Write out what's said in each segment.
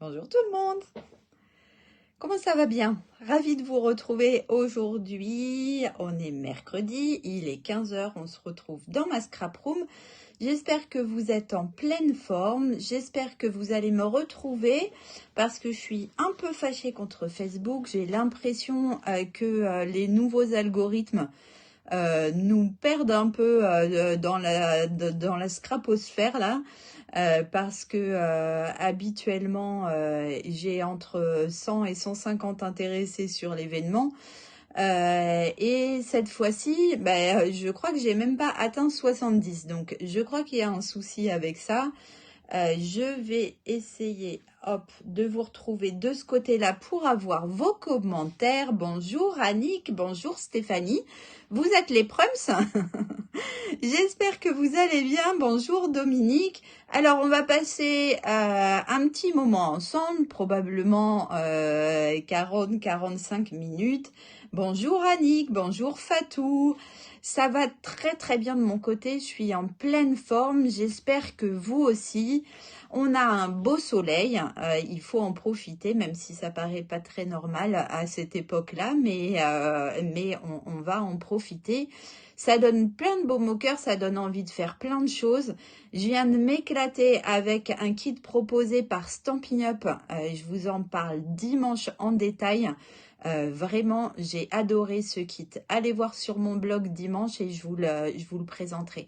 Bonjour tout le monde. Comment ça va bien? Ravie de vous retrouver aujourd'hui. On est mercredi, il est 15 h. On se retrouve dans ma scrap room. J'espère que vous êtes en pleine forme. J'espère que vous allez me retrouver parce que je suis un peu fâchée contre Facebook. J'ai l'impression que les nouveaux algorithmes nous perdent un peu dans la scraposphère là. Parce que habituellement j'ai entre 100 et 150 intéressés sur l'événement et cette fois-ci je crois que j'ai même pas atteint 70, donc je crois qu'il y a un souci avec ça. Je vais essayer de vous retrouver de ce côté-là pour avoir vos commentaires. Bonjour Annick, bonjour Stéphanie, vous êtes les prums. J'espère que vous allez bien. Bonjour Dominique. Alors on va passer un petit moment ensemble, probablement 40-45 minutes. Bonjour Annick, bonjour Fatou. Ça va très très bien de mon côté, je suis en pleine forme, j'espère que vous aussi. On a un beau soleil, il faut en profiter, même si ça paraît pas très normal à cette époque-là, mais on va en profiter. Ça donne plein de baume au cœur, ça donne envie de faire plein de choses. Je viens de m'éclater avec un kit proposé par Stampin' Up, je vous en parle dimanche en détail. Vraiment, j'ai adoré ce kit. Allez voir sur mon blog dimanche et je vous le présenterai.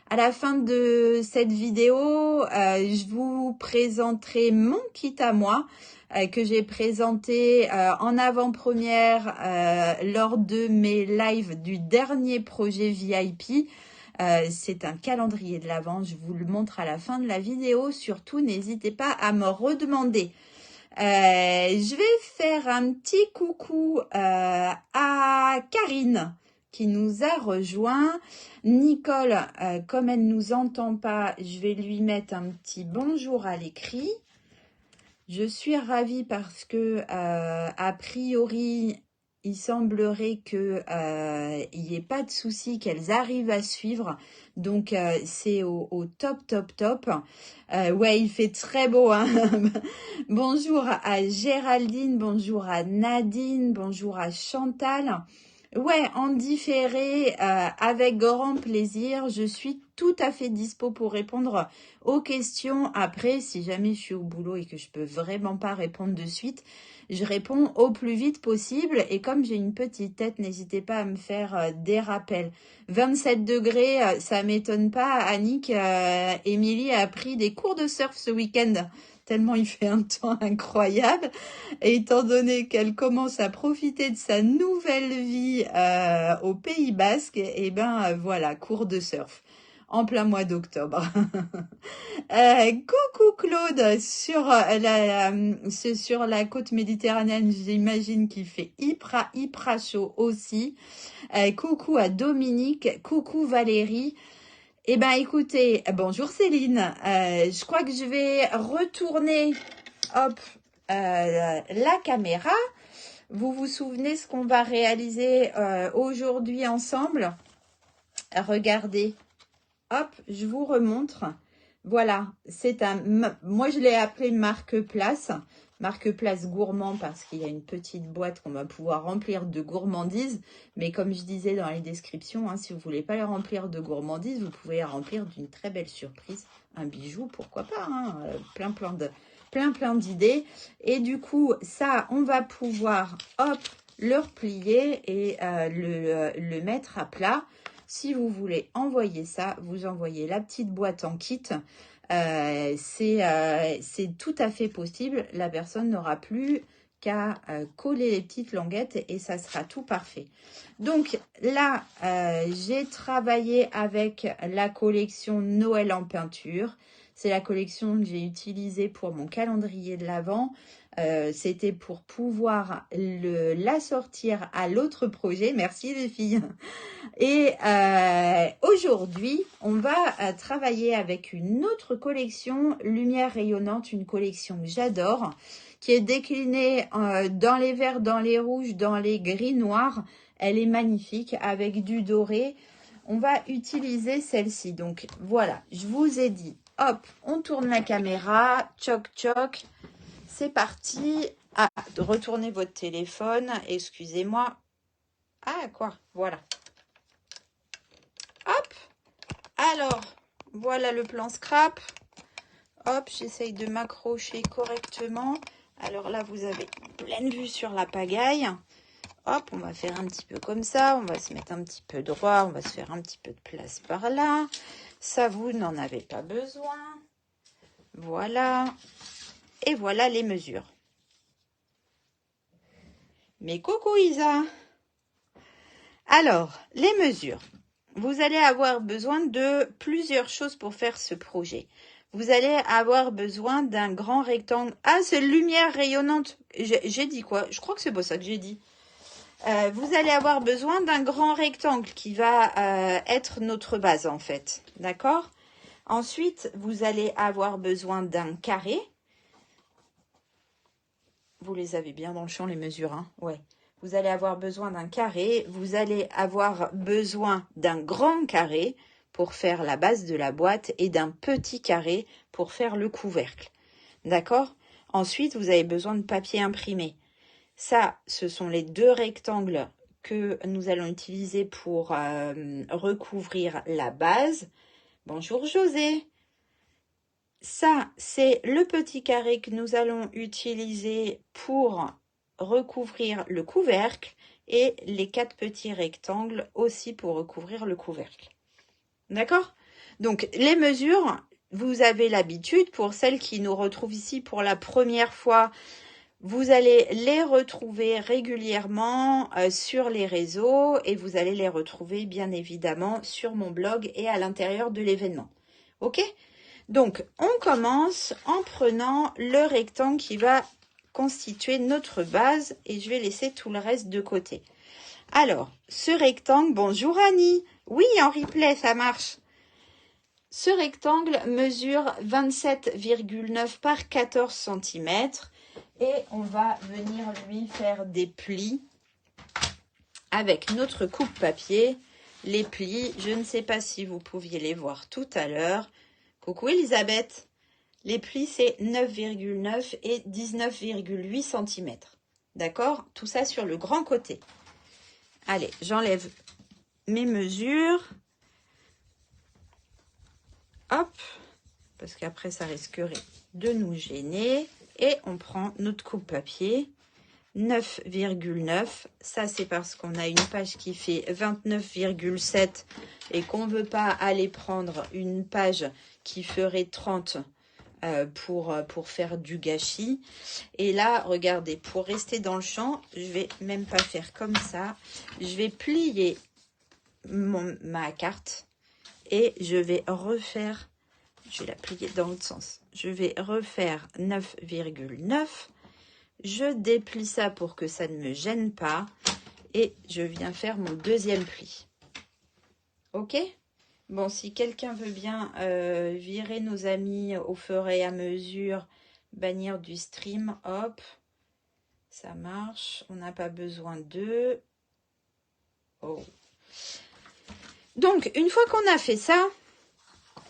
À la fin de cette vidéo, je vous présenterai mon kit à moi que j'ai présenté en avant-première lors de mes lives du dernier projet VIP. C'est un calendrier de l'Avent, je vous le montre à la fin de la vidéo. Surtout, n'hésitez pas à me redemander. Je vais faire un petit coucou à Karine qui nous a rejoint. Nicole, comme elle nous entend pas, je vais lui mettre un petit bonjour à l'écrit. Je suis ravie parce que a priori, il semblerait que il n'y ait pas de souci, qu'elles arrivent à suivre. Donc c'est au top, top, top. Ouais, il fait très beau, hein. Bonjour à Géraldine, bonjour à Nadine, bonjour à Chantal. Ouais, en différé, avec grand plaisir. Je suis tout à fait dispo pour répondre aux questions. Après, si jamais je suis au boulot et que je peux vraiment pas répondre de suite, je réponds au plus vite possible. Et comme j'ai une petite tête, n'hésitez pas à me faire des rappels. 27 degrés, ça m'étonne pas. Annick, Émilie a pris des cours de surf ce week-end. Tellement il fait un temps incroyable. Et étant donné qu'elle commence à profiter de sa nouvelle vie au Pays Basque, et voilà, cours de surf en plein mois d'octobre. Coucou Claude, sur la côte méditerranéenne, j'imagine qu'il fait hyper chaud aussi. Coucou à Dominique, coucou Valérie. Eh ben écoutez, bonjour Céline, je crois que je vais retourner la caméra. Vous vous souvenez ce qu'on va réaliser aujourd'hui ensemble? Regardez, hop, je vous remontre. Voilà, moi je l'ai appelé marque-place gourmand parce qu'il y a une petite boîte qu'on va pouvoir remplir de gourmandises. Mais comme je disais dans les descriptions, hein, si vous voulez pas les remplir de gourmandises, vous pouvez les remplir d'une très belle surprise, un bijou, pourquoi pas, hein, plein d'idées. Et du coup, ça, on va pouvoir, le replier et le mettre à plat. Si vous voulez envoyer ça, vous envoyez la petite boîte en kit. C'est tout à fait possible. La personne n'aura plus qu'à coller les petites languettes et ça sera tout parfait. Donc là, j'ai travaillé avec la collection Noël en peinture. C'est la collection que j'ai utilisée pour mon calendrier de l'Avent. C'était pour pouvoir l'assortir à l'autre projet. Merci les filles. Et aujourd'hui, on va travailler avec une autre collection, Lumière rayonnante, une collection que j'adore, qui est déclinée dans les verts, dans les rouges, dans les gris noirs. Elle est magnifique avec du doré. On va utiliser celle-ci. Donc voilà, je vous ai dit, hop, on tourne la caméra, tchoc tchoc. c'est parti. Ah, retournez votre téléphone, excusez-moi. Ah, quoi? Voilà. Hop. Alors, voilà le plan scrap. Hop, j'essaye de m'accrocher correctement. Alors là, vous avez pleine vue sur la pagaille. Hop, on va faire un petit peu comme ça. On va se mettre un petit peu droit. On va se faire un petit peu de place par là. Ça, vous n'en avez pas besoin. Voilà. Et voilà les mesures. Mais coucou Isa. Alors, les mesures. Vous allez avoir besoin de plusieurs choses pour faire ce projet. Vous allez avoir besoin d'un grand rectangle. Ah, c'est lumière rayonnante. J'ai dit quoi? Je crois que c'est pas ça que j'ai dit. Vous allez avoir besoin d'un grand rectangle qui va être notre base en fait. D'accord? Ensuite, vous allez avoir besoin d'un carré. Vous les avez bien dans le champ, les mesures, hein? Ouais. Vous allez avoir besoin d'un carré. Vous allez avoir besoin d'un grand carré pour faire la base de la boîte et d'un petit carré pour faire le couvercle. D'accord? Ensuite, vous avez besoin de papier imprimé. Ça, ce sont les deux rectangles que nous allons utiliser pour recouvrir la base. Bonjour José. Ça, c'est le petit carré que nous allons utiliser pour recouvrir le couvercle et les 4 petits rectangles aussi pour recouvrir le couvercle. D'accord? Donc, les mesures, vous avez l'habitude. Pour celles qui nous retrouvent ici pour la première fois, vous allez les retrouver régulièrement sur les réseaux et vous allez les retrouver bien évidemment sur mon blog et à l'intérieur de l'événement. Ok? Donc, on commence en prenant le rectangle qui va constituer notre base et je vais laisser tout le reste de côté. Alors, ce rectangle, bonjour Annie. Oui, en replay, ça marche. Ce rectangle mesure 27,9 par 14 cm et on va venir lui faire des plis avec notre coupe-papier. Les plis, je ne sais pas si vous pouviez les voir tout à l'heure. Coucou Elisabeth. Les plis, c'est 9,9 et 19,8 cm. D'accord? Tout ça sur le grand côté. Allez, j'enlève mes mesures. Hop, parce qu'après, ça risquerait de nous gêner. Et on prend notre coupe-papier. 9,9. Ça, c'est parce qu'on a une page qui fait 29,7 et qu'on ne veut pas aller prendre une page qui ferait 30 pour faire du gâchis. Et là, regardez, pour rester dans le champ, je vais même pas faire comme ça. Je vais plier ma carte et je vais refaire, je vais la plier dans l'autre sens. Je vais refaire 9,9. Je déplie ça pour que ça ne me gêne pas et je viens faire mon deuxième pli. Ok? Bon, si quelqu'un veut bien virer nos amis au fur et à mesure, bannir du stream, hop, ça marche. On n'a pas besoin d'eux. Oh. Donc, une fois qu'on a fait ça,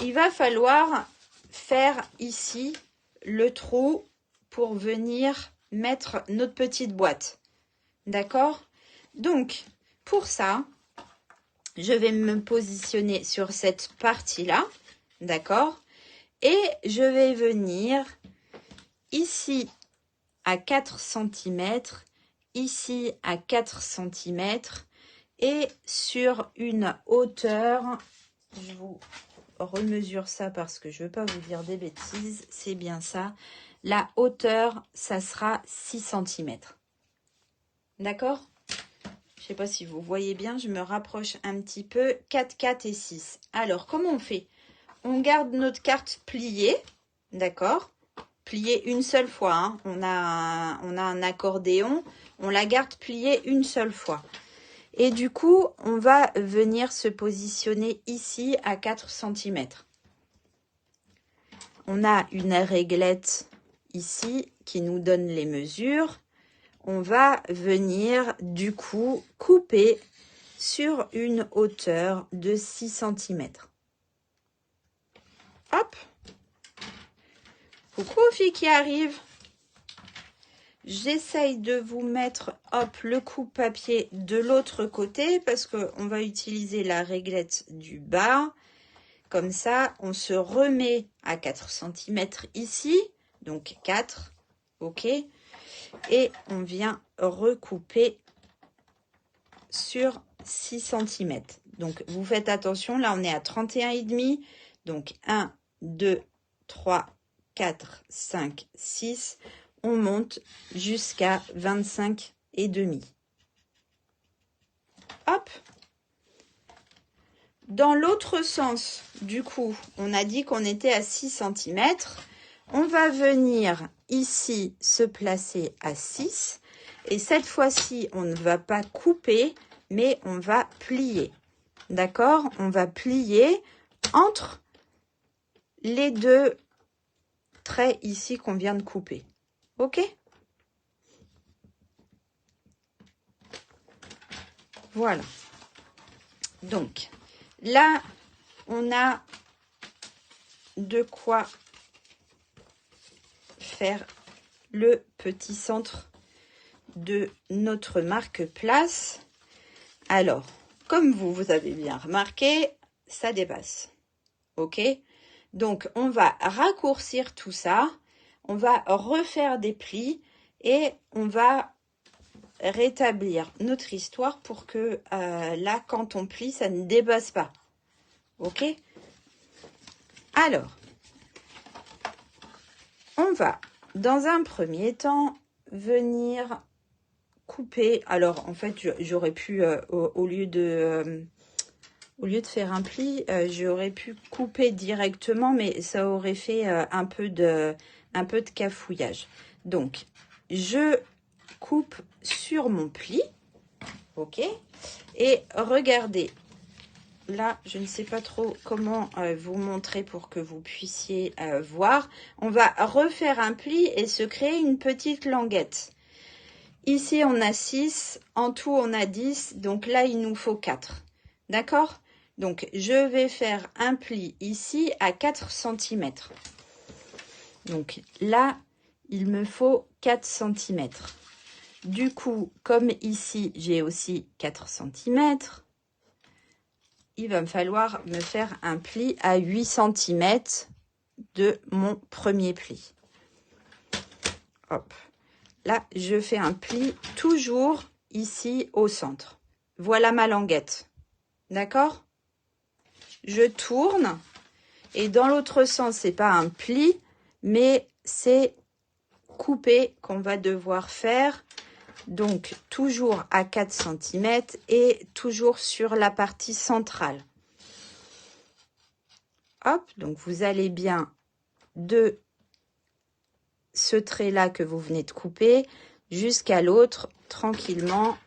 il va falloir faire ici le trou pour venir mettre notre petite boîte. D'accord? Donc, pour ça, je vais me positionner sur cette partie-là, d'accord? Et je vais venir ici à 4 cm, ici à 4 cm et sur une hauteur, je vous remesure ça parce que je ne veux pas vous dire des bêtises, c'est bien ça. La hauteur, ça sera 6 cm. D'accord? Je ne sais pas si vous voyez bien, je me rapproche un petit peu. 4, 4 et 6. Alors, comment on fait? On garde notre carte pliée, d'accord? Pliée une seule fois. Hein. On a un accordéon, on la garde pliée une seule fois. Et du coup, on va venir se positionner ici à 4 cm. On a une réglette ici qui nous donne les mesures. On va venir du coup couper sur une hauteur de 6 cm. Hop. Coucou aux filles qui arrivent. J'essaye de vous mettre, hop, le coupe-papier de l'autre côté parce qu'on va utiliser la réglette du bas. Comme ça, on se remet à 4 cm ici, donc 4, ok. Et on vient recouper sur 6 cm. Donc, vous faites attention, là, on est à 31,5. Donc, 1, 2, 3, 4, 5, 6. On monte jusqu'à 25,5. Hop. Dans l'autre sens, du coup, on a dit qu'on était à 6 cm. On va venir ici se placer à 6. Et cette fois-ci, on ne va pas couper, mais on va plier. D'accord? On va plier entre les deux traits ici qu'on vient de couper. Ok? Voilà. Donc, là, on a de quoi faire le petit centre de notre marque-place. Alors, comme vous avez bien remarqué, ça dépasse. Ok? Donc, on va raccourcir tout ça. On va refaire des plis et on va rétablir notre histoire pour que là, quand on plie, ça ne dépasse pas. Ok? Alors, on va, dans un premier temps, venir couper. Alors, en fait, j'aurais pu, au lieu de faire un pli, j'aurais pu couper directement, mais ça aurait fait un peu de cafouillage. Donc, je coupe sur mon pli, ok? Et regardez, là, je ne sais pas trop comment vous montrer pour que vous puissiez voir. On va refaire un pli et se créer une petite languette. Ici, on a 6. En tout, on a 10. Donc là, il nous faut 4. D'accord? Donc, je vais faire un pli ici à 4 cm. Donc là, il me faut 4 cm. Du coup, comme ici, j'ai aussi 4 cm, il va me falloir me faire un pli à 8 cm de mon premier pli. Hop. Là, je fais un pli toujours ici au centre. Voilà ma languette. D'accord? Je tourne et dans l'autre sens, c'est pas un pli, mais c'est coupé qu'on va devoir faire. Donc, toujours à 4 cm et toujours sur la partie centrale. Hop, donc vous allez bien de ce trait-là que vous venez de couper jusqu'à l'autre tranquillement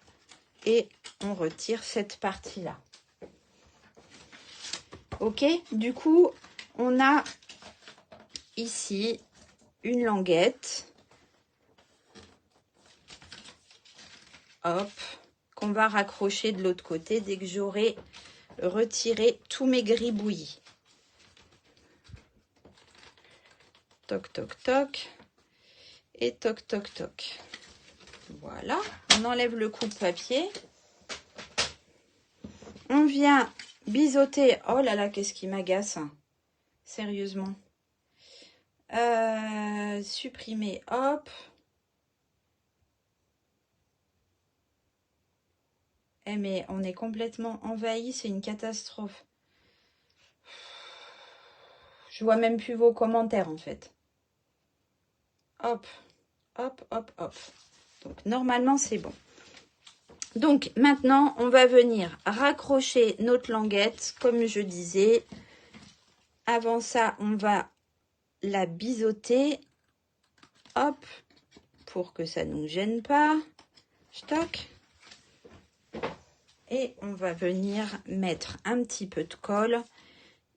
et on retire cette partie-là. Ok, du coup, on a ici une languette. Hop, qu'on va raccrocher de l'autre côté dès que j'aurai retiré tous mes gribouillis. Toc, toc, toc. Et toc, toc, toc. Voilà, on enlève le coupe-papier. On vient biseauter. Oh là là, qu'est-ce qui m'agace. Sérieusement. Supprimer, hop. Eh mais on est complètement envahi, c'est une catastrophe. Je vois même plus vos commentaires en fait. Hop, hop, hop, hop. Donc normalement c'est bon. Donc maintenant on va venir raccrocher notre languette comme je disais. Avant ça on va la biseauter. Hop, pour que ça ne nous gêne pas. Stock. Et on va venir mettre un petit peu de colle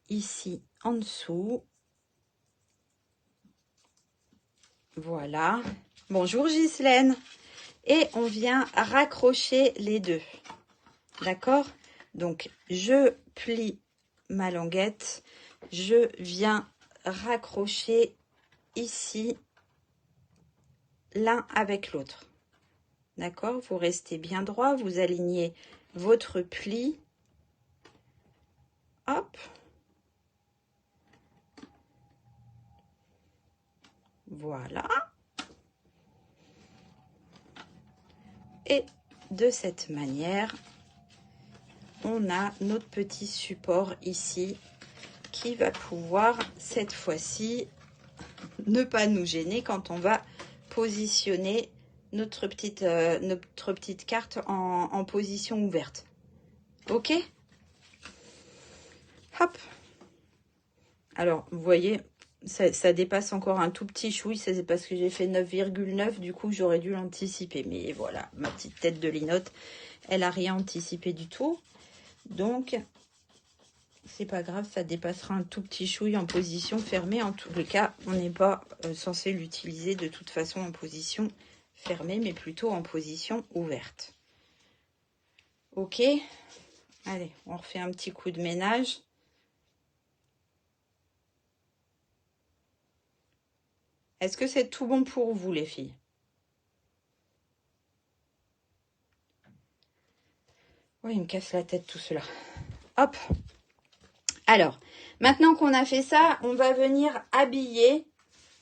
ici en dessous. Voilà. Bonjour Ghislaine. Et on vient raccrocher les deux. D'accord? Donc, je plie ma languette. Je viens raccrocher ici l'un avec l'autre. D'accord? Vous restez bien droit, vous alignez votre pli. Hop. Voilà. Et de cette manière, on a notre petit support ici qui va pouvoir, cette fois-ci, ne pas nous gêner quand on va positionner notre petite carte en position ouverte. Ok? Hop. Alors, vous voyez, ça dépasse encore un tout petit chouille. C'est parce que j'ai fait 9,9. Du coup, j'aurais dû l'anticiper. Mais voilà, ma petite tête de linotte, elle n'a rien anticipé du tout. Donc, c'est pas grave, ça dépassera un tout petit chouille en position fermée. En tous les cas, on n'est pas censé l'utiliser de toute façon en position fermée, mais plutôt en position ouverte. Ok? Allez, on refait un petit coup de ménage. Est-ce que c'est tout bon pour vous, les filles? Oui, il me casse la tête tout cela. Hop. Alors, maintenant qu'on a fait ça, on va venir habiller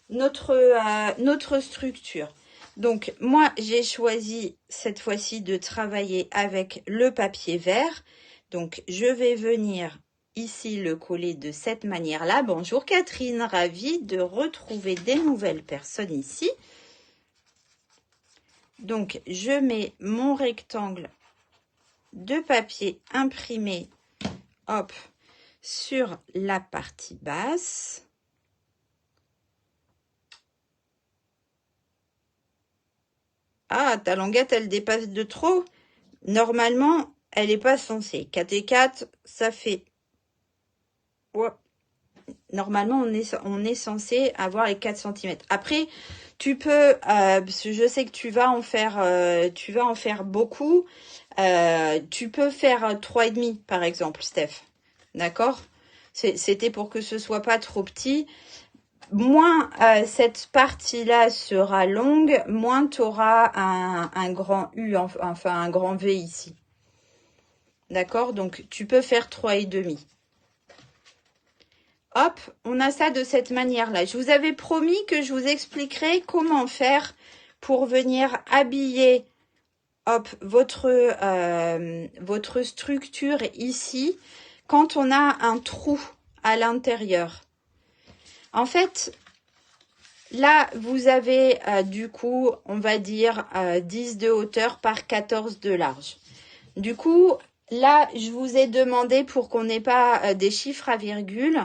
notre structure. Donc, moi, j'ai choisi cette fois-ci de travailler avec le papier vert. Donc, je vais venir ici le coller de cette manière-là. Bonjour Catherine, ravie de retrouver des nouvelles personnes ici. Donc, je mets mon rectangle de papier imprimé, hop, sur la partie basse. Ah, ta languette, elle dépasse de trop. Normalement, elle n'est pas censée. 4 et 4, ça fait... Ouais. Normalement, on est censé avoir les 4 cm. Après, tu peux... parce que je sais que tu vas en faire beaucoup. Tu peux faire 3,5 par exemple, Steph. D'accord? C'était pour que ce soit pas trop petit. Moins cette partie-là sera longue, moins tu auras un grand U, enfin un grand V ici. D'accord? Donc, tu peux faire 3,5. Hop, on a ça de cette manière-là. Je vous avais promis que je vous expliquerai comment faire pour venir habiller hop, votre structure ici quand on a un trou à l'intérieur. En fait, là, vous avez du coup, on va dire 10 de hauteur par 14 de large. Du coup, là, je vous ai demandé pour qu'on n'ait pas des chiffres à virgule.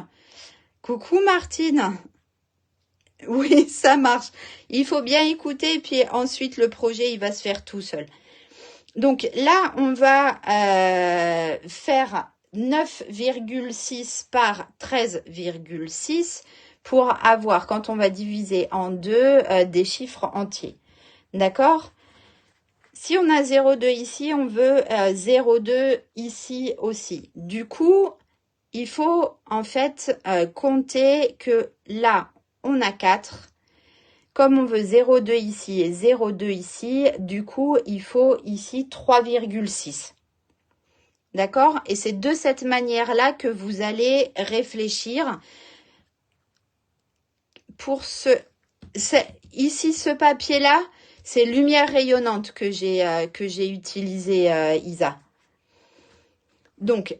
Coucou Martine. Oui, ça marche. Il faut bien écouter, puis ensuite le projet, il va se faire tout seul. Donc là, on va faire 9,6 par 13,6 pour avoir, quand on va diviser en deux, des chiffres entiers. D'accord? Si on a 0,2 ici, on veut 0,2 ici aussi. Du coup, il faut en fait compter que là, on a 4. Comme on veut 0,2 ici et 0,2 ici, du coup, il faut ici 3,6. D'accord? Et c'est de cette manière-là que vous allez réfléchir pour ici, ce papier-là, c'est lumière rayonnante que j'ai utilisé, Isa. Donc,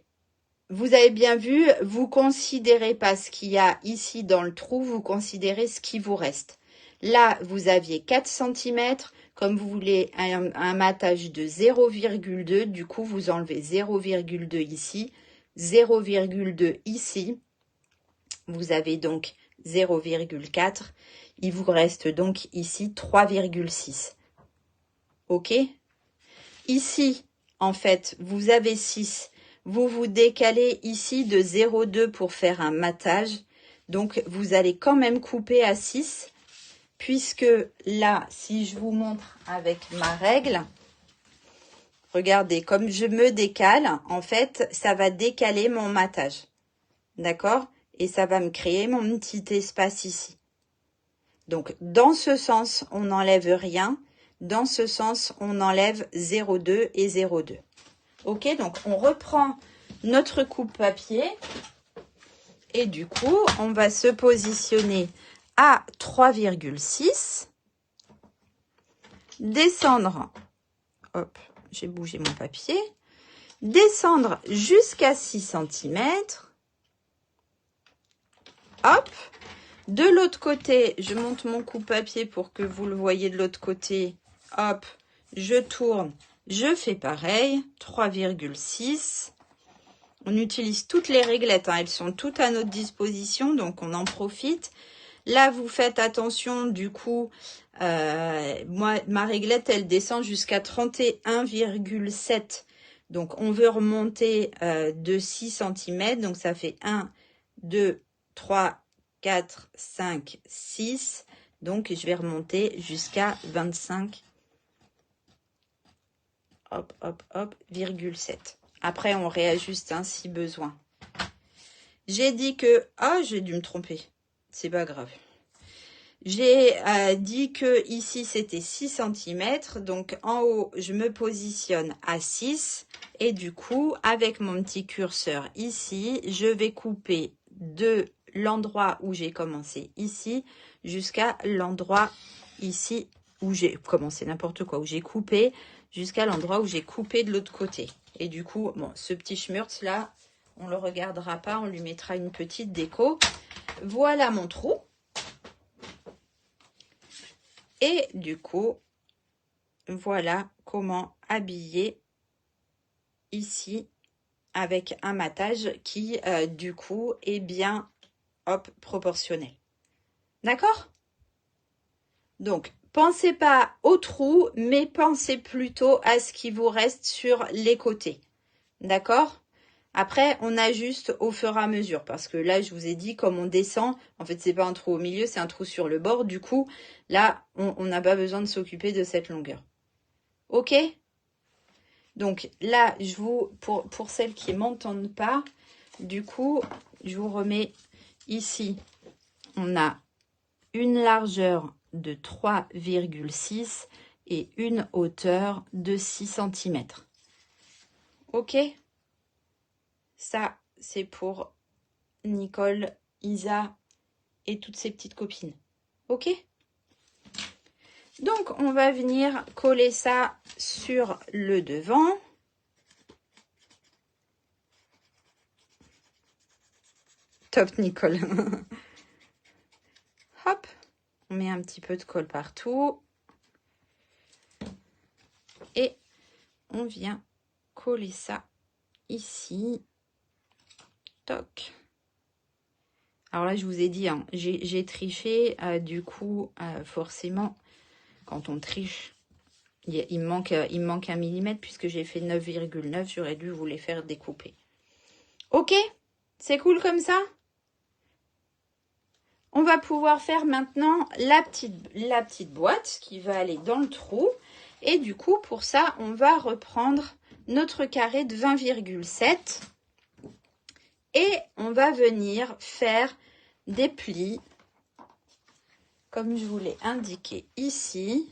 vous avez bien vu, vous considérez pas ce qu'il y a ici dans le trou, vous considérez ce qui vous reste. Là, vous aviez 4 cm. Comme vous voulez un matage de 0,2, du coup, vous enlevez 0,2 ici, 0,2 ici. Vous avez donc 0,4. Il vous reste donc ici 3,6. OK? Ici, en fait, vous avez 6. Vous vous décalez ici de 0,2 pour faire un matage. Donc, vous allez quand même couper à 6. Puisque là, si je vous montre avec ma règle, regardez, comme je me décale, en fait, ça va décaler mon matage. D'accord? Et ça va me créer mon petit espace ici. Donc, dans ce sens, on n'enlève rien. Dans ce sens, on enlève 0,2 et 0,2. Ok, donc on reprend notre coupe papier. Et du coup, on va se positionner à 3,6. Descendre. Hop, j'ai bougé mon papier. Descendre jusqu'à 6 cm. Hop. De l'autre côté, je monte mon coupe-papier pour que vous le voyez de l'autre côté. Hop, je tourne, je fais pareil, 3,6. On utilise toutes les réglettes, hein, elles sont toutes à notre disposition, donc on en profite. Là, vous faites attention, du coup, moi, ma réglette, elle descend jusqu'à 31,7. Donc, on veut remonter de 6 cm, donc ça fait 1, 2, 3, 4, 5, 6. Donc, je vais remonter jusqu'à 25. Hop, hop, hop, virgule 7. Après, on réajuste hein, si besoin. J'ai dit que... Ah, j'ai dû me tromper. C'est pas grave. J'ai dit que ici, c'était 6 cm. Donc, en haut, je me positionne à 6. Et du coup, avec mon petit curseur ici, je vais couper de l'endroit où j'ai commencé ici jusqu'à l'endroit ici où j'ai commencé n'importe quoi, où j'ai coupé jusqu'à l'endroit où j'ai coupé de l'autre côté. Et du coup, bon, ce petit schmurz là, on le regardera pas, on lui mettra une petite déco. Voilà mon trou. Et du coup, voilà comment habiller ici avec un matage qui, du coup, est bien, hop, proportionnel. D'accord? Donc, pensez pas au trou, mais pensez plutôt à ce qui vous reste sur les côtés. D'accord? Après, on ajuste au fur et à mesure parce que là, je vous ai dit, comme on descend, en fait, c'est pas un trou au milieu, c'est un trou sur le bord. Du coup, là, on n'a pas besoin de s'occuper de cette longueur. Ok? Donc là, pour celles qui ne m'entendent pas, du coup, je vous remets ici. On a une largeur de 3,6 et une hauteur de 6 cm. Ok? Ça, c'est pour Nicole, Isa et toutes ses petites copines. Ok? Donc, on va venir coller ça sur le devant. Top, Nicole. Hop, on met un petit peu de colle partout. Et on vient coller ça ici. Toc. Alors là, je vous ai dit, hein, j'ai triché. Du coup, forcément, quand on triche, il me manque 1 millimètre puisque j'ai fait 9,9. J'aurais dû vous les faire découper. Ok? C'est cool comme ça? On va pouvoir faire maintenant la petite boîte qui va aller dans le trou. Et du coup, pour ça, on va reprendre notre carré de 20,7. Et on va venir faire des plis, comme je vous l'ai indiqué ici,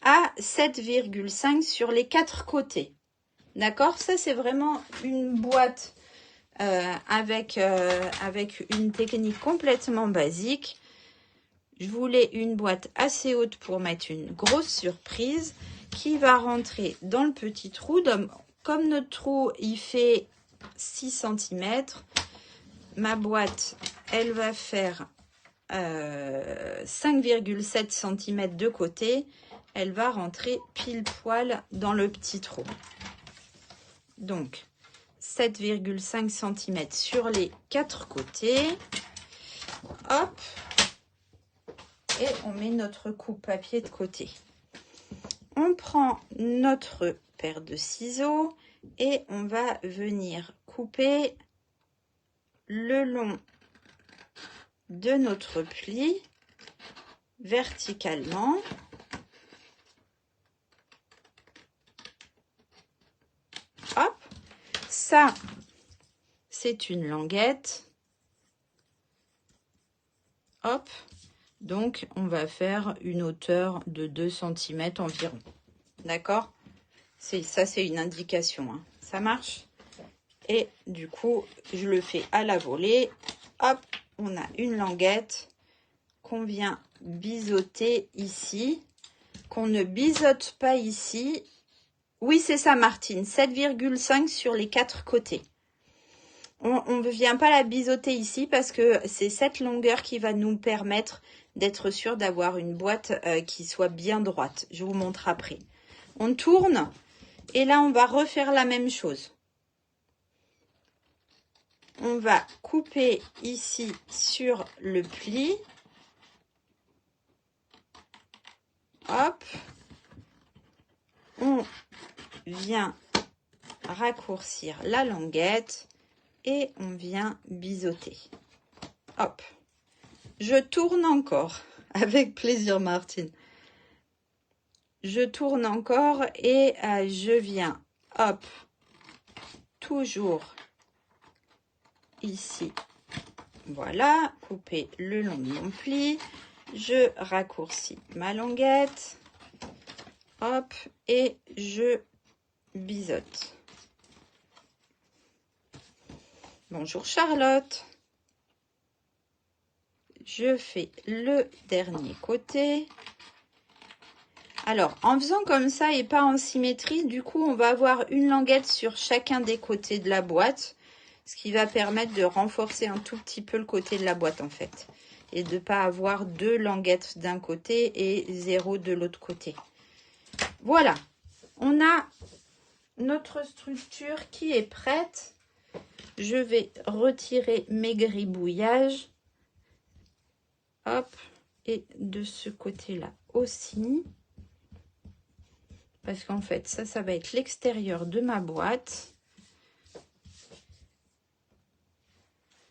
à 7,5 sur les 4 côtés. D'accord? Ça, c'est vraiment une boîte avec une technique complètement basique. Je voulais une boîte assez haute pour mettre une grosse surprise qui va rentrer dans le petit trou. Comme notre trou, il fait 6 cm, ma boîte, elle va faire 5,7 cm de côté. Elle va rentrer pile poil dans le petit trou. Donc, 7,5 cm sur les 4 côtés. Hop. Et on met notre coupe-papier de côté. On prend notre paire de ciseaux et on va venir couper le long de notre pli verticalement. Hop, ça c'est une languette. Hop, Donc, on va faire une hauteur de 2 cm environ. D'accord? Ça, c'est une indication. Hein. Ça marche? Et du coup, je le fais à la volée. Hop, on a une languette qu'on vient biseauter ici. Qu'on ne biseaute pas ici. Oui, c'est ça, Martine. 7,5 sur les 4 côtés. On ne vient pas la biseauter ici parce que c'est cette longueur qui va nous permettre d'être sûr d'avoir une boîte qui soit bien droite. Je vous montre après. On tourne et là, on va refaire la même chose. On va couper ici sur le pli. Hop. On vient raccourcir la languette. Et on vient biseauter. Hop. Je tourne encore. Avec plaisir, Martine. Je tourne encore et je viens, hop, toujours ici. Voilà, couper le long de mon pli. Je raccourcis ma languette. Hop, et je biseaute. Bonjour Charlotte. Je fais le dernier côté. Alors, en faisant comme ça et pas en symétrie, du coup, on va avoir une languette sur chacun des côtés de la boîte, ce qui va permettre de renforcer un tout petit peu le côté de la boîte en fait, et de ne pas avoir 2 languettes d'un côté et 0 de l'autre côté. Voilà, on a notre structure qui est prête. Je vais retirer mes gribouillages. Hop, et de ce côté-là aussi. Parce qu'en fait, ça va être l'extérieur de ma boîte.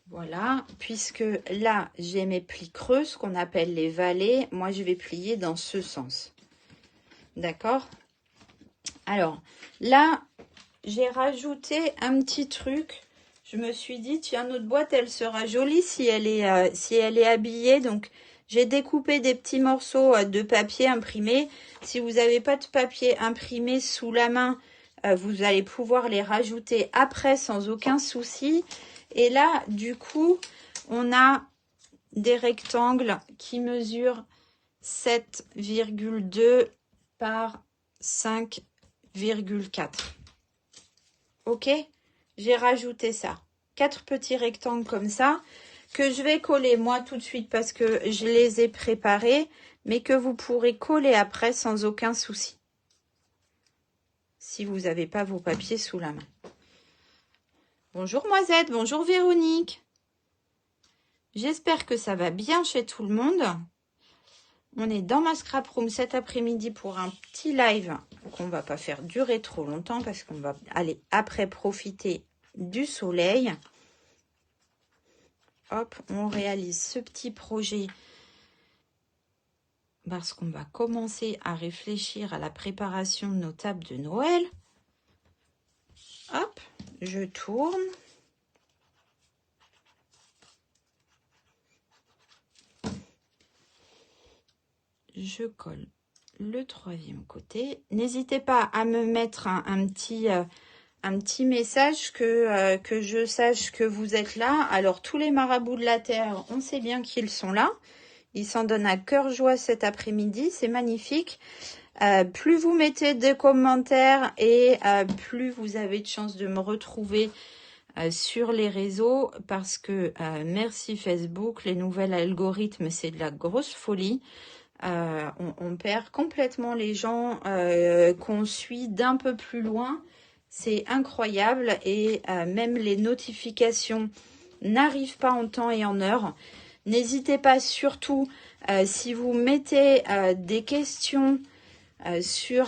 Voilà, puisque là, j'ai mes plis creux, ce qu'on appelle les vallées. Moi, je vais plier dans ce sens. D'accord? Alors, là, j'ai rajouté un petit truc. Je me suis dit, tiens, notre boîte, elle sera jolie si elle est habillée. Donc, j'ai découpé des petits morceaux de papier imprimé. Si vous n'avez pas de papier imprimé sous la main, vous allez pouvoir les rajouter après sans aucun souci. Et là, du coup, on a des rectangles qui mesurent 7,2 par 5,4. Ok? J'ai rajouté ça. 4 petits rectangles comme ça que je vais coller moi tout de suite parce que je les ai préparés, mais que vous pourrez coller après sans aucun souci. Si vous n'avez pas vos papiers sous la main. Bonjour Moisette, bonjour Véronique. J'espère que ça va bien chez tout le monde. On est dans ma scrap room cet après-midi pour un petit live qu'on va pas faire durer trop longtemps parce qu'on va aller après profiter du soleil. Hop, on réalise ce petit projet parce qu'on va commencer à réfléchir à la préparation de nos tables de Noël. Hop, je tourne. Je colle le 3e côté. N'hésitez pas à me mettre un petit message que je sache que vous êtes là. Alors, tous les marabouts de la Terre, on sait bien qu'ils sont là. Ils s'en donnent à cœur joie cet après-midi. C'est magnifique. Plus vous mettez de commentaires et plus vous avez de chances de me retrouver sur les réseaux parce que merci Facebook, les nouveaux algorithmes, c'est de la grosse folie. On perd complètement les gens qu'on suit d'un peu plus loin. C'est incroyable et même les notifications n'arrivent pas en temps et en heure. N'hésitez pas surtout, si vous mettez des questions sur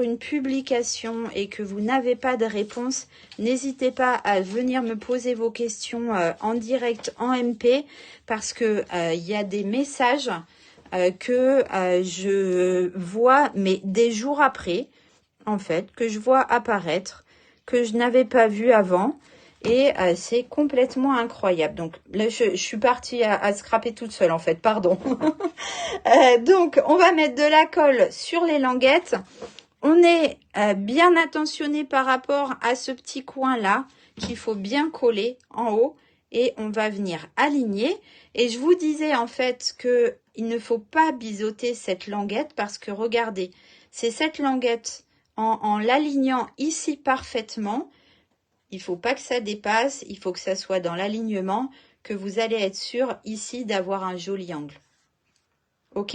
une publication et que vous n'avez pas de réponse, n'hésitez pas à venir me poser vos questions en direct, en MP, parce que il y a des messages que je vois, mais des jours après, en fait, que je vois apparaître, que je n'avais pas vu avant. Et c'est complètement incroyable. Donc là, je suis partie à scraper toute seule en fait, pardon. Donc, on va mettre de la colle sur les languettes. On est bien attentionné par rapport à ce petit coin-là qu'il faut bien coller en haut. Et on va venir aligner. Et je vous disais en fait que il ne faut pas biseauter cette languette parce que regardez, c'est cette languette en l'alignant ici parfaitement. Il faut pas que ça dépasse, il faut que ça soit dans l'alignement, que vous allez être sûr ici d'avoir un joli angle. Ok?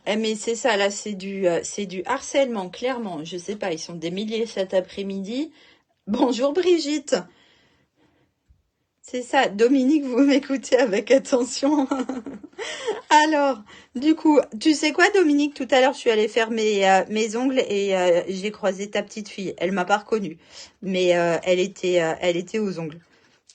Mais c'est ça, là, c'est du harcèlement, clairement. Je sais pas, ils sont des milliers cet après-midi. Bonjour Brigitte. C'est ça, Dominique, vous m'écoutez avec attention. Alors, du coup, tu sais quoi, Dominique? Tout à l'heure, je suis allée faire mes ongles et j'ai croisé ta petite fille. Elle m'a pas reconnue, mais elle était aux ongles.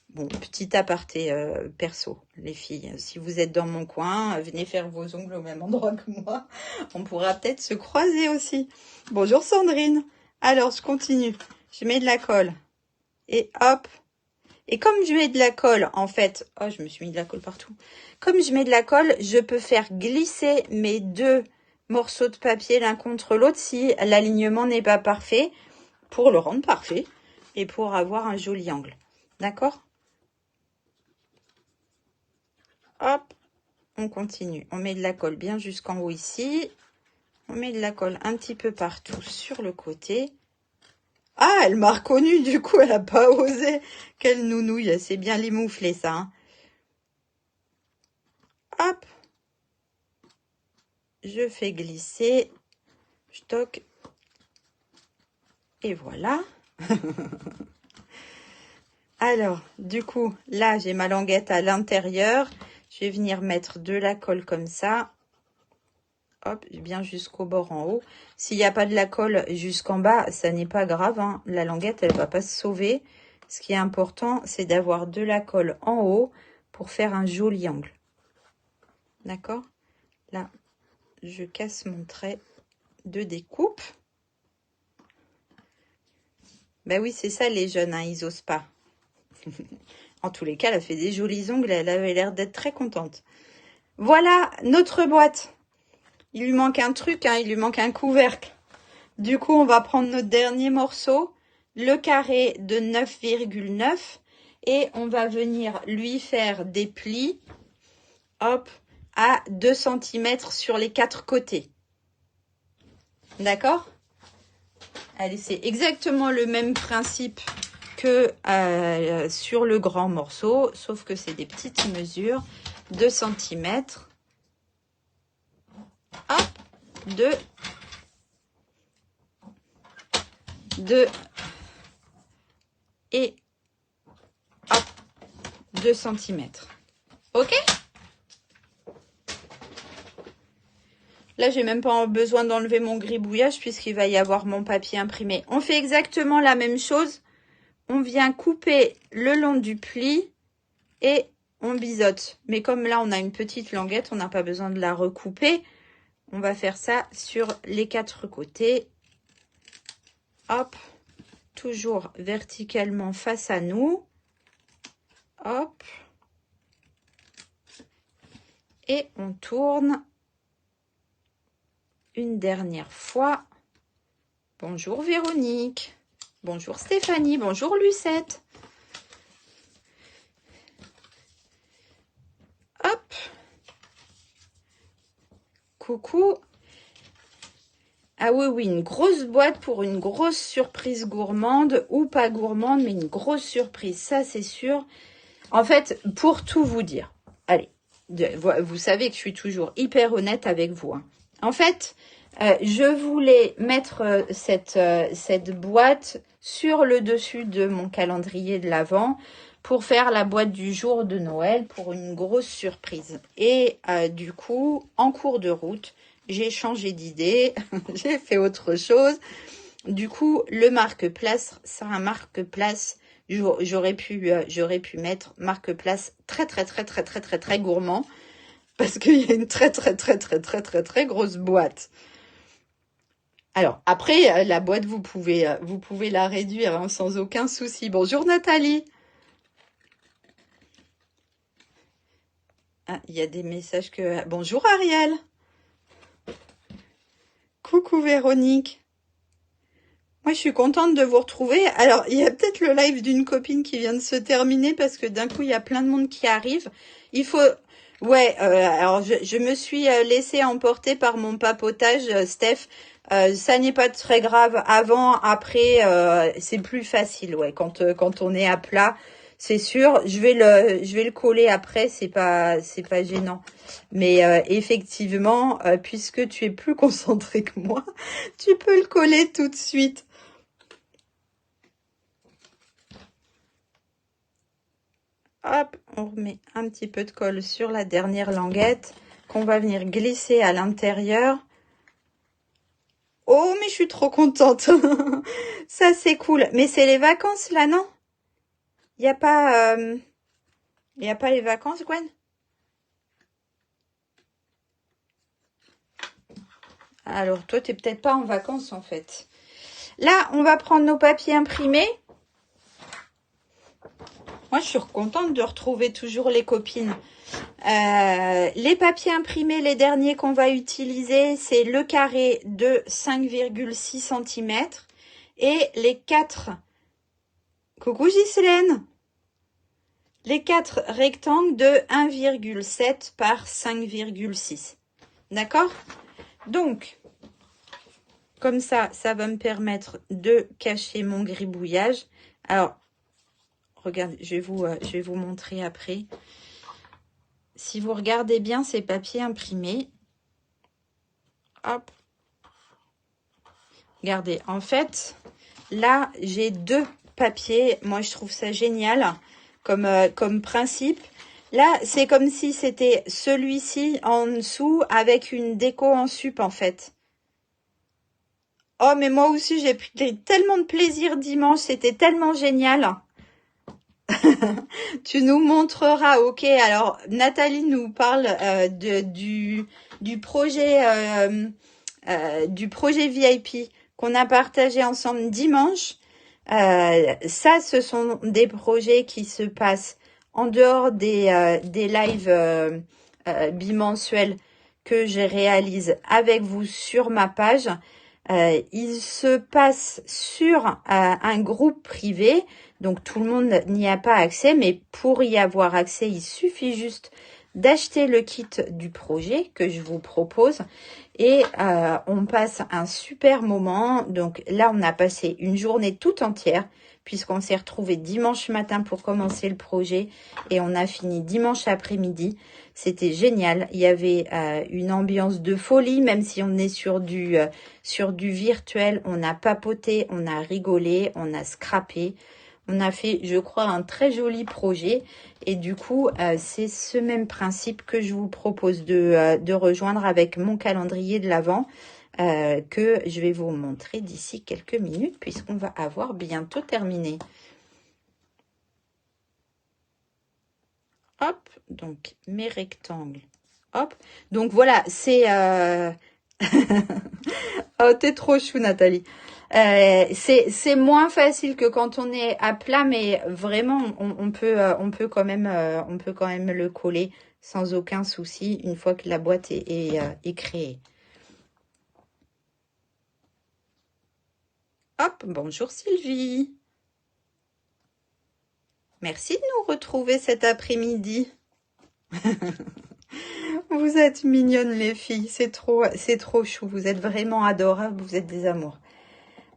Bon, petit aparté perso, les filles. Si vous êtes dans mon coin, venez faire vos ongles au même endroit que moi. On pourra peut-être se croiser aussi. Bonjour Sandrine. Alors, je continue. Je mets de la colle. Et hop. Et comme je mets de la colle, en fait... Oh, je me suis mis de la colle partout. Comme je mets de la colle, je peux faire glisser mes deux morceaux de papier l'un contre l'autre si l'alignement n'est pas parfait, pour le rendre parfait et pour avoir un joli angle. D'accord? Hop, on continue. On met de la colle bien jusqu'en haut ici. On met de la colle un petit peu partout sur le côté. Ah, elle m'a reconnue, du coup, elle n'a pas osé. Quelle nounouille, c'est bien les mouflés, ça. Hein. Hop. Je fais glisser. Je toque. Et voilà. Alors, du coup, là, j'ai ma languette à l'intérieur. Je vais venir mettre de la colle comme ça. Hop, bien jusqu'au bord en haut. S'il n'y a pas de la colle jusqu'en bas, ça n'est pas grave. Hein. La languette, elle ne va pas se sauver. Ce qui est important, c'est d'avoir de la colle en haut pour faire un joli angle. D'accord? Là, je casse mon trait de découpe. Ben oui, c'est ça les jeunes, hein, ils osent pas. En tous les cas, elle a fait des jolis ongles. Elle avait l'air d'être très contente. Voilà notre boîte. Il lui manque un truc, hein, il lui manque un couvercle. Du coup, on va prendre notre dernier morceau, le carré de 9,9 et on va venir lui faire des plis, hop, à 2 cm sur les 4 côtés. D'accord? Allez, c'est exactement le même principe que sur le grand morceau, sauf que c'est des petites mesures, 2 cm. Hop, 2 et hop, 2 cm. Ok? Là, j'ai même pas besoin d'enlever mon gribouillage puisqu'il va y avoir mon papier imprimé. On fait exactement la même chose. On vient couper le long du pli et on biseaute. Mais comme là, on a une petite languette, on n'a pas besoin de la recouper. On va faire ça sur les 4 côtés. Hop, toujours verticalement face à nous. Hop. Et on tourne une dernière fois. Bonjour Véronique. Bonjour Stéphanie. Bonjour Lucette. Hop. Coucou. Ah oui, oui, une grosse boîte pour une grosse surprise gourmande ou pas gourmande, mais une grosse surprise, ça c'est sûr. En fait, pour tout vous dire, allez, vous savez que je suis toujours hyper honnête avec vous. Hein. En fait, je voulais mettre cette boîte sur le dessus de mon calendrier de l'Avent pour faire la boîte du jour de Noël pour une grosse surprise. Et du coup, en cours de route, j'ai changé d'idée, j'ai fait autre chose. Du coup, le marque-place, c'est un marque-place. J'aurais pu mettre marque-place très gourmand parce qu'il y a une très grosse boîte. Alors, après, la boîte, vous pouvez la réduire hein, sans aucun souci. Bonjour Nathalie. Ah, il y a des messages que... Bonjour Ariel. Coucou Véronique. Moi, je suis contente de vous retrouver. Alors, il y a peut-être le live d'une copine qui vient de se terminer parce que d'un coup, il y a plein de monde qui arrive. Il faut... Ouais, alors je me suis laissée emporter par mon papotage, Steph. Ça n'est pas très grave. Avant, après, c'est plus facile, ouais. Quand on est à plat, c'est sûr. Je vais le coller après. C'est pas gênant. Mais effectivement, puisque tu es plus concentré que moi, tu peux le coller tout de suite. Hop, on remet un petit peu de colle sur la dernière languette qu'on va venir glisser à l'intérieur. Oh, mais je suis trop contente. Ça, c'est cool. Mais c'est les vacances, là, non? Il n'y a pas... y a pas les vacances, Gwen? Alors, toi, t'es peut-être pas en vacances, en fait. Là, on va prendre nos papiers imprimés. Moi, je suis contente de retrouver toujours les copines. Les papiers imprimés, les derniers qu'on va utiliser, c'est le carré de 5,6 cm et les 4... Coucou Ghislaine. Les 4 rectangles de 1,7 par 5,6. D'accord? Donc, comme ça, ça va me permettre de cacher mon gribouillage. Alors, regardez, je vais vous montrer après. Si vous regardez bien ces papiers imprimés, hop, regardez, en fait, là, j'ai 2 papiers. Moi, je trouve ça génial comme principe. Là, c'est comme si c'était celui-ci en dessous avec une déco en sup, en fait. Oh, mais moi aussi, j'ai pris tellement de plaisir dimanche. C'était tellement génial. Tu nous montreras, ok. Alors, Nathalie nous parle du projet VIP qu'on a partagé ensemble dimanche. Ça, ce sont des projets qui se passent en dehors des lives bimensuels que je réalise avec vous sur ma page. Il se passe sur un groupe privé, donc tout le monde n'y a pas accès, mais pour y avoir accès, il suffit juste d'acheter le kit du projet que je vous propose et on passe un super moment. Donc là, on a passé une journée tout entière puisqu'on s'est retrouvé dimanche matin pour commencer le projet et on a fini dimanche après-midi. C'était génial. Il y avait une ambiance de folie, même si on est sur du virtuel. On a papoté, on a rigolé, on a scrappé. On a fait, je crois, un très joli projet. Et du coup, c'est ce même principe que je vous propose de rejoindre avec mon calendrier de l'Avent que je vais vous montrer d'ici quelques minutes puisqu'on va avoir bientôt terminé. Hop, donc mes rectangles. Hop, donc voilà, c'est... Oh, t'es trop chou, Nathalie. C'est moins facile que quand on est à plat, mais vraiment, on peut quand même le coller sans aucun souci une fois que la boîte est créée. Hop, bonjour Sylvie. Merci de nous retrouver cet après-midi. Vous êtes mignonnes les filles, c'est trop chou, vous êtes vraiment adorables, vous êtes des amours.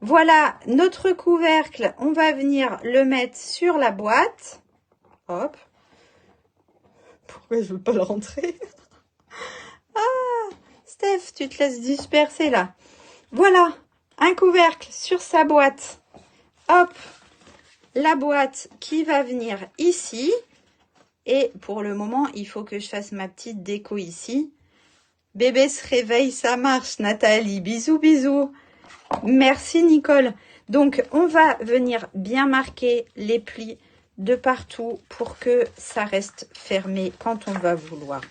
Voilà, notre couvercle, on va venir le mettre sur la boîte. Hop. Pourquoi je veux pas le rentrer? Ah, Steph, tu te laisses disperser là. Voilà, un couvercle sur sa boîte. Hop, la boîte qui va venir ici. Et pour le moment, il faut que je fasse ma petite déco ici. Bébé se réveille, ça marche, Nathalie. Bisous, bisous. Merci, Nicole. Donc, on va venir bien marquer les plis de partout pour que ça reste fermé quand on va vouloir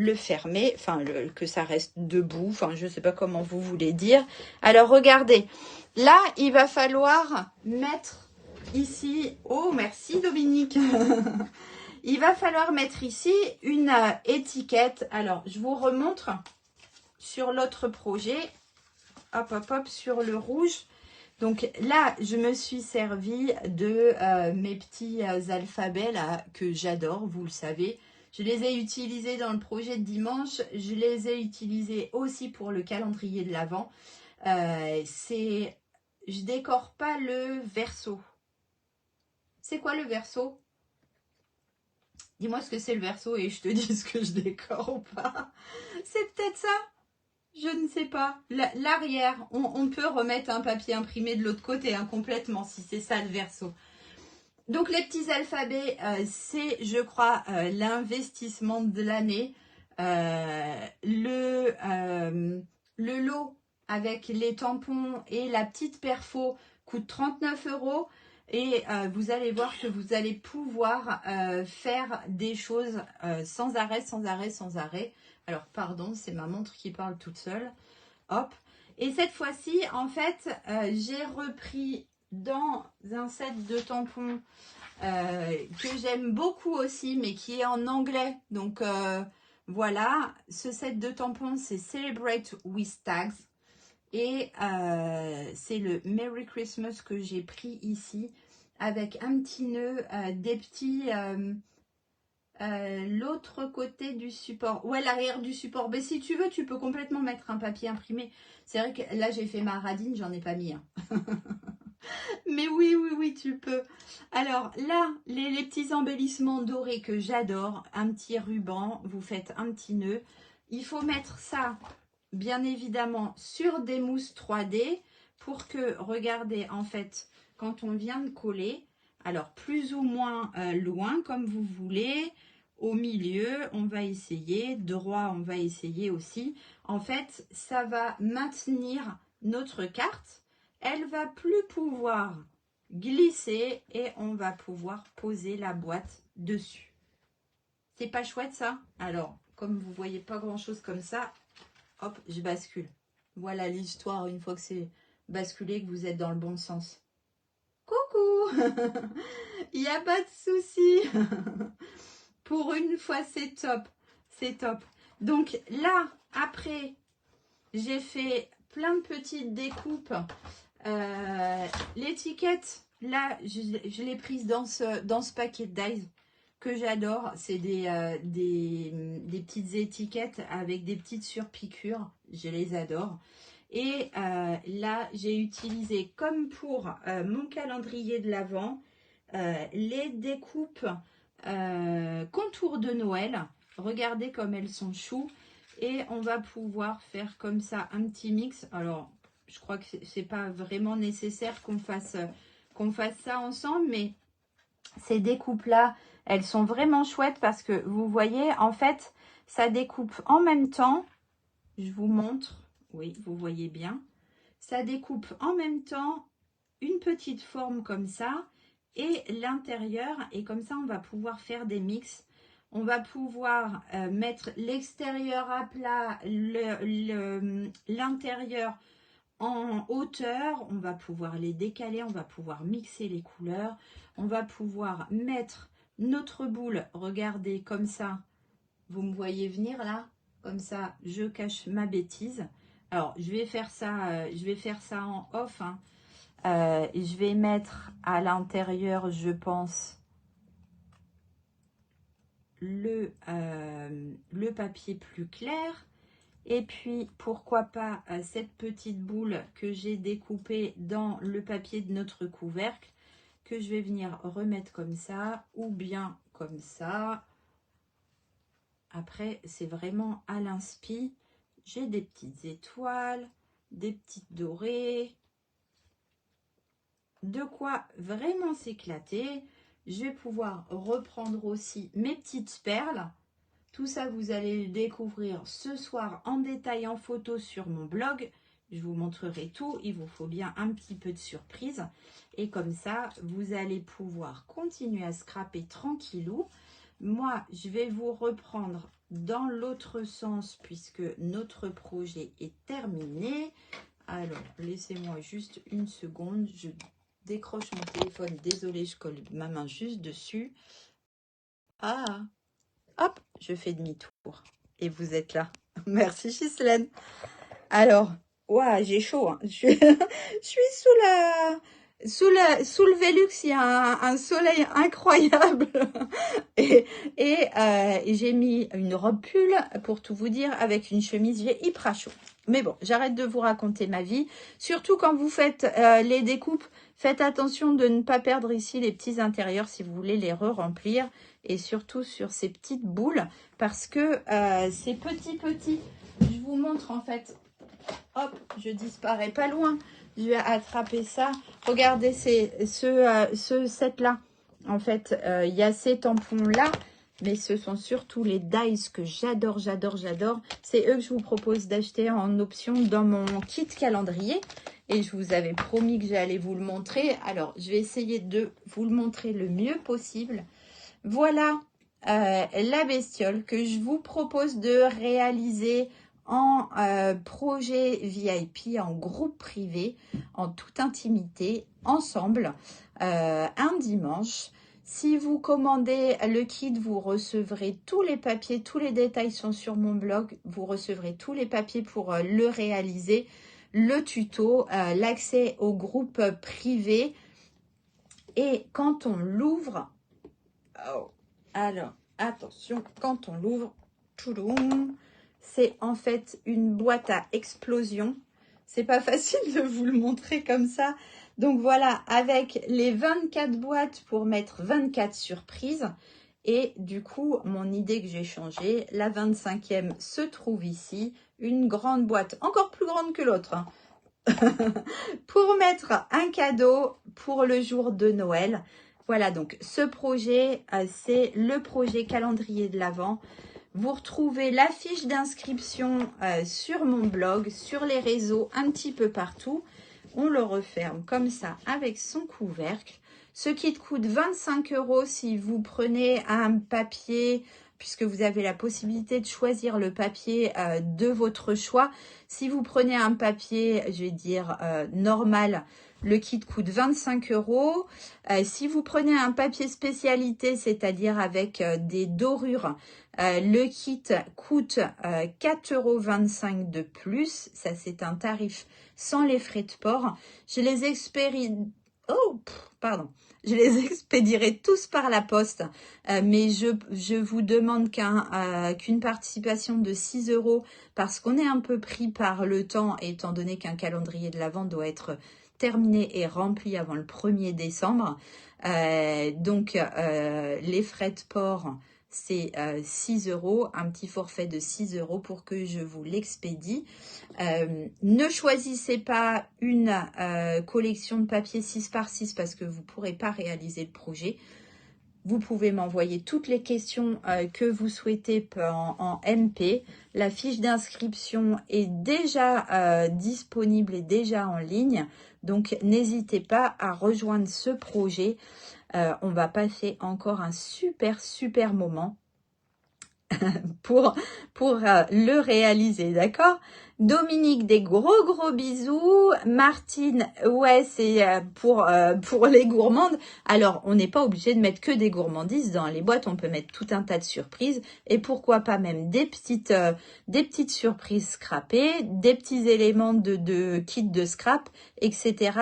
le fermer, enfin que ça reste debout, enfin je ne sais pas comment vous voulez dire. Alors regardez, là il va falloir mettre ici, oh merci Dominique, il va falloir mettre ici une étiquette. Alors je vous remontre sur l'autre projet, hop hop hop, sur le rouge. Donc là, je me suis servi de mes petits alphabets là que j'adore, vous le savez. Je les ai utilisés dans le projet de dimanche. Je les ai utilisés aussi pour le calendrier de l'Avent. Je décore pas le verso. C'est quoi le verso? Dis-moi ce que c'est le verso et je te dis ce que je décore ou pas. C'est peut-être ça? Je ne sais pas. L'arrière, on peut remettre un papier imprimé de l'autre côté, hein, complètement, si c'est ça le verso. Donc, les petits alphabets, c'est, je crois, l'investissement de l'année. Le lot avec les tampons et la petite perfo coûte 39 €. Et vous allez voir que vous allez pouvoir faire des choses sans arrêt, sans arrêt, sans arrêt. Alors, pardon, c'est ma montre qui parle toute seule. Hop. Et cette fois-ci, en fait, j'ai repris dans un set de tampons que j'aime beaucoup aussi, mais qui est en anglais. Donc, voilà. Ce set de tampons, c'est Celebrate with Tags. Et c'est le Merry Christmas que j'ai pris ici avec un petit nœud, des petits... l'autre côté du support, ouais, l'arrière du support. Mais si tu veux, tu peux complètement mettre un papier imprimé. C'est vrai que là, j'ai fait ma radine, j'en ai pas mis un. Mais oui, oui, oui, tu peux. Alors là, les petits embellissements dorés que j'adore, un petit ruban, vous faites un petit nœud. Il faut mettre ça, bien évidemment, sur des mousses 3D pour que, regardez, en fait, quand on vient de coller, alors plus ou moins loin, comme vous voulez, au milieu, on va essayer, droit, on va essayer aussi. En fait, ça va maintenir notre carte. Elle va plus pouvoir glisser et on va pouvoir poser la boîte dessus. C'est pas chouette ça? Alors, comme vous voyez pas grand chose comme ça, hop, je bascule. Voilà l'histoire une fois que c'est basculé, que vous êtes dans le bon sens. Coucou. Il n'y a pas de souci. Pour une fois, c'est top. C'est top. Donc là, après, j'ai fait plein de petites découpes. L'étiquette, là, je l'ai prise dans ce paquet de dies que j'adore. C'est des petites étiquettes avec des petites surpiqûres. Je les adore. Et là, j'ai utilisé, comme pour mon calendrier de l'Avent, les découpes contour de Noël. Regardez comme elles sont choues. Et on va pouvoir faire comme ça un petit mix. Alors, je crois que c'est pas vraiment nécessaire qu'on fasse ça ensemble. Mais ces découpes-là, elles sont vraiment chouettes parce que vous voyez, en fait, ça découpe en même temps. Je vous montre. Oui, vous voyez bien. Ça découpe en même temps une petite forme comme ça et l'intérieur. Et comme ça, on va pouvoir faire des mix. On va pouvoir mettre l'extérieur à plat, l'intérieur en hauteur. On va pouvoir les décaler, on va pouvoir mixer les couleurs. On va pouvoir mettre notre boule, regardez, comme ça. Vous me voyez venir là? Comme ça, je cache ma bêtise. Alors, je vais faire ça en off. Hein. Je vais mettre à l'intérieur, je pense, le papier plus clair. Et puis, pourquoi pas cette petite boule que j'ai découpée dans le papier de notre couvercle, que je vais venir remettre comme ça, ou bien comme ça. Après, c'est vraiment à l'inspi. J'ai des petites étoiles, des petites dorées. De quoi vraiment s'éclater. Je vais pouvoir reprendre aussi mes petites perles. Tout ça, vous allez le découvrir ce soir en détail en photo sur mon blog. Je vous montrerai tout. Il vous faut bien un petit peu de surprise. Et comme ça, vous allez pouvoir continuer à scraper tranquillou. moi, je vais vous reprendre dans l'autre sens puisque notre projet est terminé. Alors, laissez-moi juste une seconde. Je décroche mon téléphone. Désolée, je colle ma main juste dessus. Ah, hop, je fais demi-tour. Et vous êtes là. Merci, Ghislaine. Alors, ouah, j'ai chaud. Hein. Je suis sous le Velux, il y a un soleil incroyable. Et j'ai mis une robe pull, pour tout vous dire, avec une chemise, j'ai hyper chaud. Mais bon, j'arrête de vous raconter ma vie. Surtout quand vous faites les découpes, faites attention de ne pas perdre ici les petits intérieurs si vous voulez les re-remplir. Et surtout sur ces petites boules, parce que c'est petit. Je vous montre en fait. Hop, je disparais pas loin. Je vais attraper ça. Regardez, c'est ce set-là. En fait, il y a ces tampons-là, mais ce sont surtout les dies que j'adore. C'est eux que je vous propose d'acheter en option dans mon kit calendrier. Et je vous avais promis que j'allais vous le montrer. Alors, je vais essayer de vous le montrer le mieux possible. Voilà la bestiole que je vous propose de réaliser en projet VIP, en groupe privé, en toute intimité, ensemble, un dimanche. Si vous commandez le kit, vous recevrez tous les papiers, tous les détails sont sur mon blog. Vous recevrez tous les papiers pour le réaliser, le tuto, l'accès au groupe privé. Et quand on l'ouvre, oh, alors attention, quand on l'ouvre, c'est en fait une boîte à explosion. C'est pas facile de vous le montrer comme ça. Donc voilà, avec les 24 boîtes pour mettre 24 surprises. Et du coup, mon idée que j'ai changée, la 25e se trouve ici. Une grande boîte, encore plus grande que l'autre, hein, pour mettre un cadeau pour le jour de Noël. Voilà, donc ce projet, c'est le projet calendrier de l'Avent. Vous retrouvez la fiche d'inscription sur mon blog, sur les réseaux, un petit peu partout. On le referme comme ça avec son couvercle. Ce kit coûte 25 € si vous prenez un papier, puisque vous avez la possibilité de choisir le papier de votre choix. Si vous prenez un papier, je vais dire normal, le kit coûte 25 €. Si vous prenez un papier spécialité, c'est-à-dire avec des dorures, le kit coûte 4,25 € de plus. Ça, c'est un tarif sans les frais de port. Je les Je les expédierai tous par la poste, mais je vous demande qu'une participation de 6 € parce qu'on est un peu pris par le temps, étant donné qu'un calendrier de l'Avent doit être terminé et rempli avant le 1er décembre. Donc, les frais de port, c'est 6 €, un petit forfait de 6 € pour que je vous l'expédie. Ne choisissez pas une collection de papier 6 par 6 parce que vous ne pourrez pas réaliser le projet. Vous pouvez m'envoyer toutes les questions que vous souhaitez en MP. La fiche d'inscription est déjà disponible et déjà en ligne. Donc, n'hésitez pas à rejoindre ce projet. On va passer encore un super moment pour le réaliser, d'accord? Dominique, des gros bisous. Martine, ouais, c'est pour les gourmandes. Alors, on n'est pas obligé de mettre que des gourmandises dans les boîtes. On peut mettre tout un tas de surprises. Et pourquoi pas même des petites surprises scrappées, des petits éléments de kit de scrap, etc.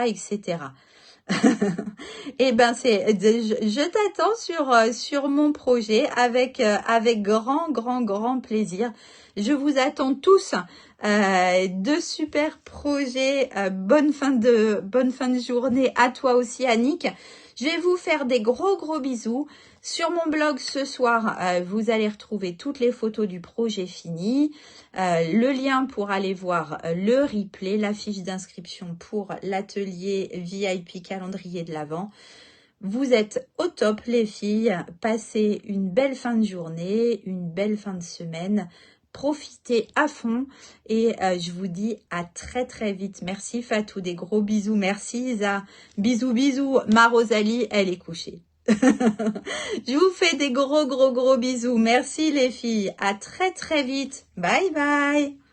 Et ben je t'attends sur mon projet avec grand plaisir. Je vous attends tous. De super projets. Bonne fin de journée à toi aussi, Annick. Je vais vous faire des gros bisous. Sur mon blog ce soir, vous allez retrouver toutes les photos du projet fini, le lien pour aller voir le replay, la fiche d'inscription pour l'atelier VIP calendrier de l'Avent. Vous êtes au top les filles, passez une belle fin de journée, une belle fin de semaine. Profitez à fond et je vous dis à très vite. Merci Fatou, des gros bisous. Merci Isa. Bisous. Ma Rosalie, elle est couchée. Je vous fais des gros bisous. Merci les filles. À très vite. Bye bye.